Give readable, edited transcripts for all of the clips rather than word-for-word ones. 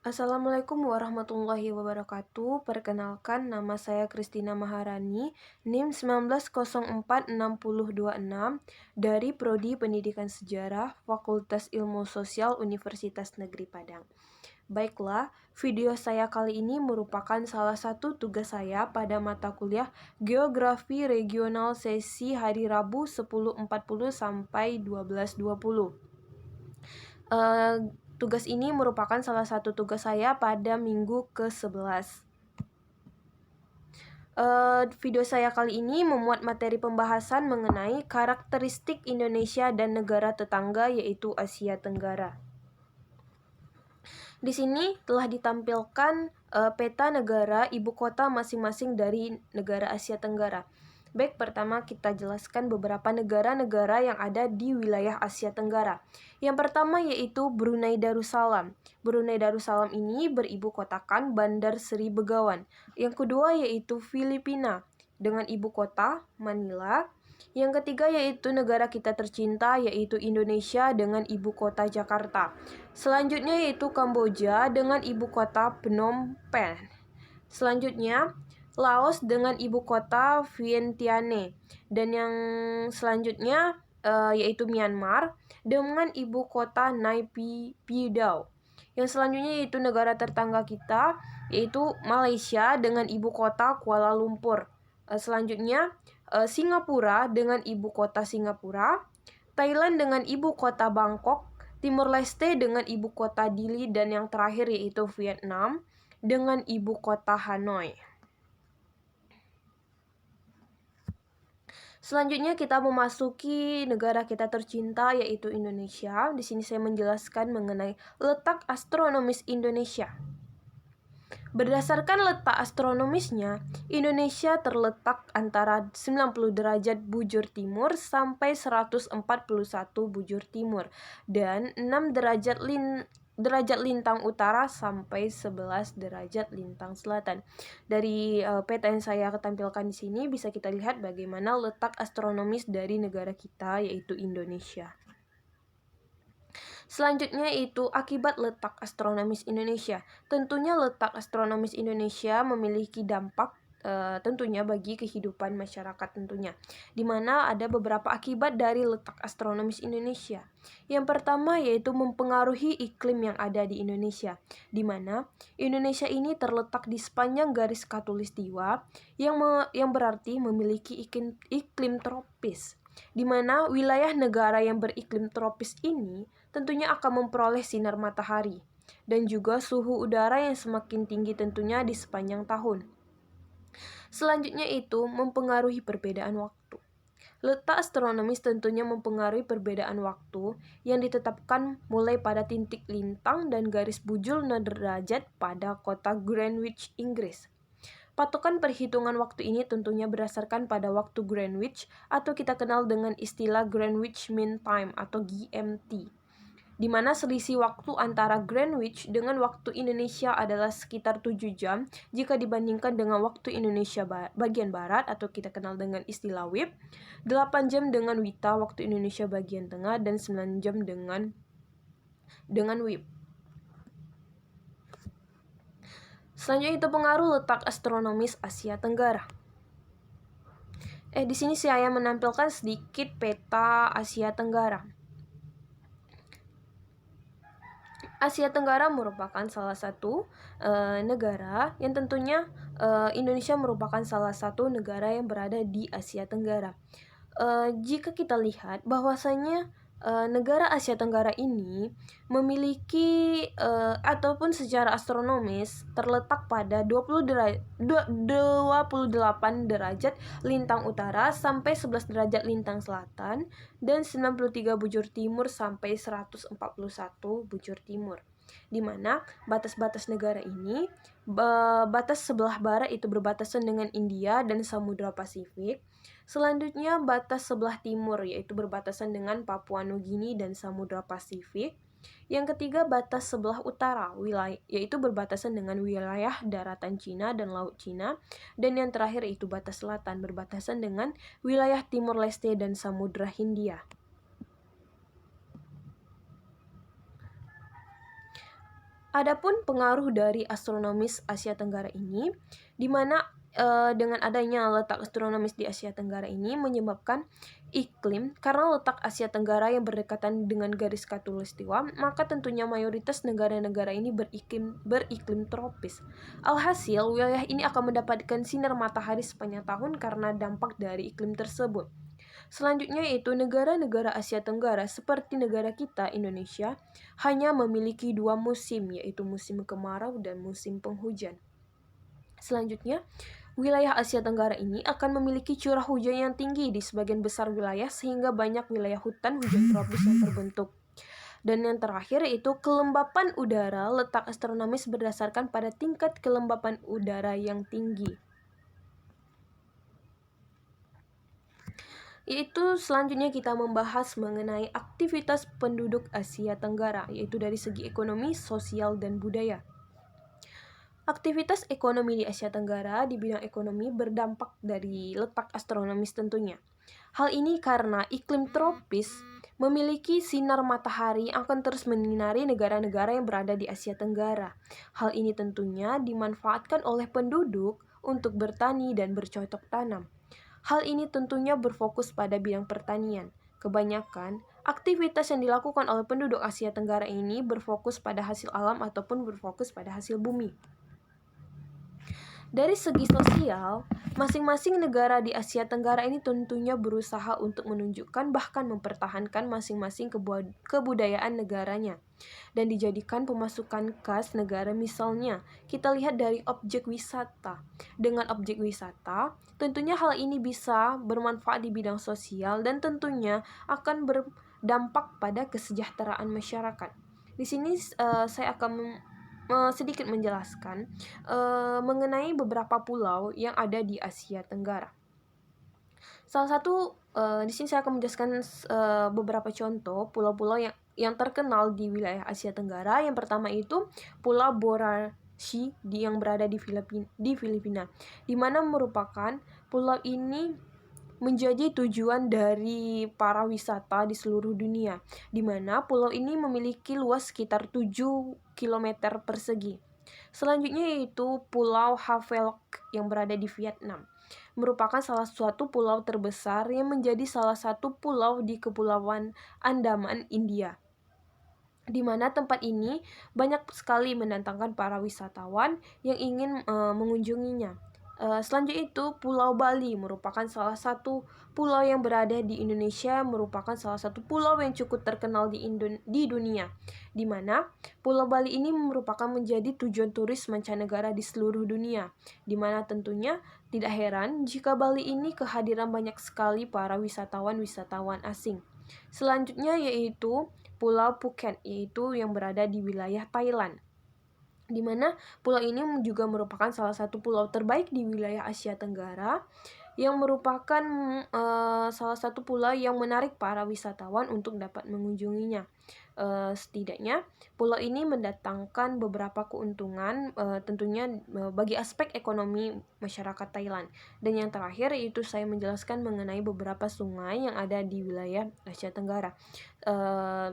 Assalamualaikum warahmatullahi wabarakatuh. Perkenalkan, nama saya Kristina Maharani, NIM 19046026 dari Prodi Pendidikan Sejarah, Fakultas Ilmu Sosial Universitas Negeri Padang. Baiklah, video saya kali ini merupakan salah satu tugas saya pada mata kuliah Geografi Regional sesi hari Rabu 10.40 sampai 12.20. Tugas ini merupakan salah satu tugas saya pada minggu ke-11. Video saya kali ini memuat materi pembahasan mengenai karakteristik Indonesia dan negara tetangga, yaitu Asia Tenggara. Di sini telah ditampilkan peta negara ibu kota masing-masing dari negara Asia Tenggara. Baik, pertama kita jelaskan beberapa negara-negara yang ada di wilayah Asia Tenggara. Yang pertama yaitu Brunei Darussalam. Brunei Darussalam ini beribu kotakan Bandar Seri Begawan. Yang kedua yaitu Filipina dengan ibu kota Manila. Yang ketiga yaitu negara kita tercinta, yaitu Indonesia dengan ibu kota Jakarta. Selanjutnya yaitu Kamboja dengan ibu kota Phnom Penh. Selanjutnya Laos dengan ibu kota Vientiane. Dan yang selanjutnya yaitu Myanmar dengan ibu kota Naypyidaw. Yang selanjutnya yaitu negara tetangga kita, yaitu Malaysia dengan ibu kota Kuala Lumpur. Selanjutnya Singapura dengan ibu kota Singapura, Thailand dengan ibu kota Bangkok, Timor Leste dengan ibu kota Dili, dan yang terakhir yaitu Vietnam dengan ibu kota Hanoi. Selanjutnya kita memasuki negara kita tercinta, yaitu Indonesia. Di sini saya menjelaskan mengenai letak astronomis Indonesia. Berdasarkan letak astronomisnya, Indonesia terletak antara 90 derajat bujur timur sampai 141 bujur timur dan 6 derajat lintang utara sampai 11 derajat lintang selatan. Dari peta yang saya tampilkan di sini bisa kita lihat bagaimana letak astronomis dari negara kita, yaitu Indonesia. Selanjutnya itu akibat letak astronomis Indonesia. Tentunya letak astronomis Indonesia memiliki dampak tentunya bagi kehidupan masyarakat tentunya, di mana ada beberapa akibat dari letak astronomis Indonesia. Yang pertama yaitu mempengaruhi iklim yang ada di Indonesia, di mana Indonesia ini terletak di sepanjang garis khatulistiwa yang berarti memiliki iklim tropis, di mana wilayah negara yang beriklim tropis ini tentunya akan memperoleh sinar matahari dan juga suhu udara yang semakin tinggi tentunya di sepanjang tahun. Selanjutnya itu mempengaruhi perbedaan waktu. Letak astronomis tentunya mempengaruhi perbedaan waktu yang ditetapkan mulai pada titik lintang dan garis bujur 0 derajat pada kota Greenwich, Inggris. Patokan perhitungan waktu ini tentunya berdasarkan pada waktu Greenwich atau kita kenal dengan istilah Greenwich Mean Time atau GMT, di mana selisih waktu antara Greenwich dengan waktu Indonesia adalah sekitar 7 jam jika dibandingkan dengan waktu Indonesia bagian barat atau kita kenal dengan istilah WIB, 8 jam dengan WITA waktu Indonesia bagian tengah, dan 9 jam dengan WIB. Selanjutnya itu pengaruh letak astronomis Asia Tenggara. Di sini saya menampilkan sedikit peta Asia Tenggara. Asia Tenggara merupakan salah satu negara yang tentunya Indonesia merupakan salah satu negara yang berada di Asia Tenggara. Jika kita lihat bahwasanya negara Asia Tenggara ini memiliki ataupun secara astronomis terletak pada 28 derajat lintang utara sampai 11 derajat lintang selatan dan 93 bujur timur sampai 141 bujur timur, di mana batas-batas negara ini, batas sebelah barat itu berbatasan dengan India dan Samudra Pasifik. Selanjutnya batas sebelah timur yaitu berbatasan dengan Papua Nugini dan Samudra Pasifik. Yang ketiga batas sebelah utara yaitu berbatasan dengan wilayah daratan Cina dan Laut Cina. Dan yang terakhir yaitu batas selatan berbatasan dengan wilayah Timor Leste dan Samudra Hindia. Adapun pengaruh dari astronomis Asia Tenggara ini, di mana dengan adanya letak astronomis di Asia Tenggara ini menyebabkan iklim, karena letak Asia Tenggara yang berdekatan dengan garis khatulistiwa, maka tentunya mayoritas negara-negara ini beriklim tropis. Alhasil, wilayah ini akan mendapatkan sinar matahari sepanjang tahun karena dampak dari iklim tersebut. Selanjutnya yaitu negara-negara Asia Tenggara seperti negara kita, Indonesia, hanya memiliki 2 musim, yaitu musim kemarau dan musim penghujan. Selanjutnya, wilayah Asia Tenggara ini akan memiliki curah hujan yang tinggi di sebagian besar wilayah sehingga banyak wilayah hutan hujan tropis yang terbentuk. Dan yang terakhir yaitu kelembapan udara, letak astronomis berdasarkan pada tingkat kelembapan udara yang tinggi. Yaitu selanjutnya kita membahas mengenai aktivitas penduduk Asia Tenggara, yaitu dari segi ekonomi, sosial, dan budaya. Aktivitas ekonomi di Asia Tenggara di bidang ekonomi berdampak dari letak astronomis tentunya. Hal ini karena iklim tropis memiliki sinar matahari akan terus menyinari negara-negara yang berada di Asia Tenggara. Hal ini tentunya dimanfaatkan oleh penduduk untuk bertani dan bercocok tanam. Hal ini tentunya berfokus pada bidang pertanian. Kebanyakan aktivitas yang dilakukan oleh penduduk Asia Tenggara ini berfokus pada hasil alam ataupun berfokus pada hasil bumi. Dari segi sosial, masing-masing negara di Asia Tenggara ini tentunya berusaha untuk menunjukkan bahkan mempertahankan masing-masing kebudayaan negaranya dan dijadikan pemasukan kas negara. Misalnya, kita lihat dari objek wisata. Dengan objek wisata, tentunya hal ini bisa bermanfaat di bidang sosial dan tentunya akan berdampak pada kesejahteraan masyarakat. Di sini saya akan sedikit menjelaskan mengenai beberapa pulau yang ada di Asia Tenggara. Salah satu di sini saya akan menjelaskan beberapa contoh pulau-pulau yang terkenal di wilayah Asia Tenggara. Yang pertama itu Pulau Borashi yang berada di Filipina, di mana merupakan pulau ini menjadi tujuan dari para wisata di seluruh dunia, di mana pulau ini memiliki luas sekitar 7 km persegi. Selanjutnya yaitu Pulau Havelock yang berada di Vietnam. Merupakan salah satu pulau terbesar yang menjadi salah satu pulau di Kepulauan Andaman, India, di mana tempat ini banyak sekali mendatangkan para wisatawan yang ingin mengunjunginya. Selanjutnya itu Pulau Bali merupakan salah satu pulau yang berada di Indonesia, merupakan salah satu pulau yang cukup terkenal di dunia, di mana Pulau Bali ini merupakan menjadi tujuan turis mancanegara di seluruh dunia, di mana tentunya tidak heran jika Bali ini kehadiran banyak sekali para wisatawan-wisatawan asing. Selanjutnya yaitu Pulau Phuket, yaitu yang berada di wilayah Thailand, di mana pulau ini juga merupakan salah satu pulau terbaik di wilayah Asia Tenggara, yang merupakan salah satu pulau yang menarik para wisatawan untuk dapat mengunjunginya. Setidaknya pulau ini mendatangkan beberapa keuntungan tentunya bagi aspek ekonomi masyarakat Thailand. Dan yang terakhir yaitu saya menjelaskan mengenai beberapa sungai yang ada di wilayah Asia Tenggara.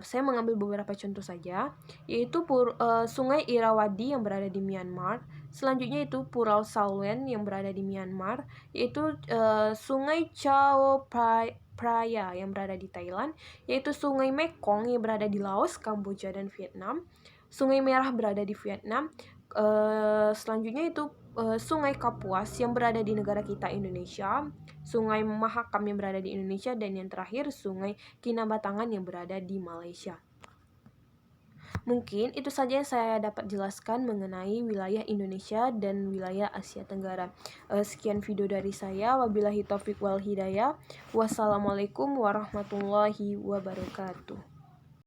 Saya mengambil beberapa contoh saja, yaitu Sungai Irrawaddy yang berada di Myanmar. Selanjutnya itu Pulau Salween yang berada di Myanmar, yaitu Sungai Chao Phraya yang berada di Thailand, yaitu Sungai Mekong yang berada di Laos, Kamboja, dan Vietnam. Sungai Merah berada di Vietnam. Selanjutnya itu Sungai Kapuas yang berada di negara kita, Indonesia. Sungai Mahakam yang berada di Indonesia. Dan yang terakhir Sungai Kinabatangan yang berada di Malaysia. Mungkin itu saja yang saya dapat jelaskan mengenai wilayah Indonesia dan wilayah Asia Tenggara. Sekian video dari saya. Wabillahi taufiq wal hidayah. Wassalamualaikum warahmatullahi wabarakatuh.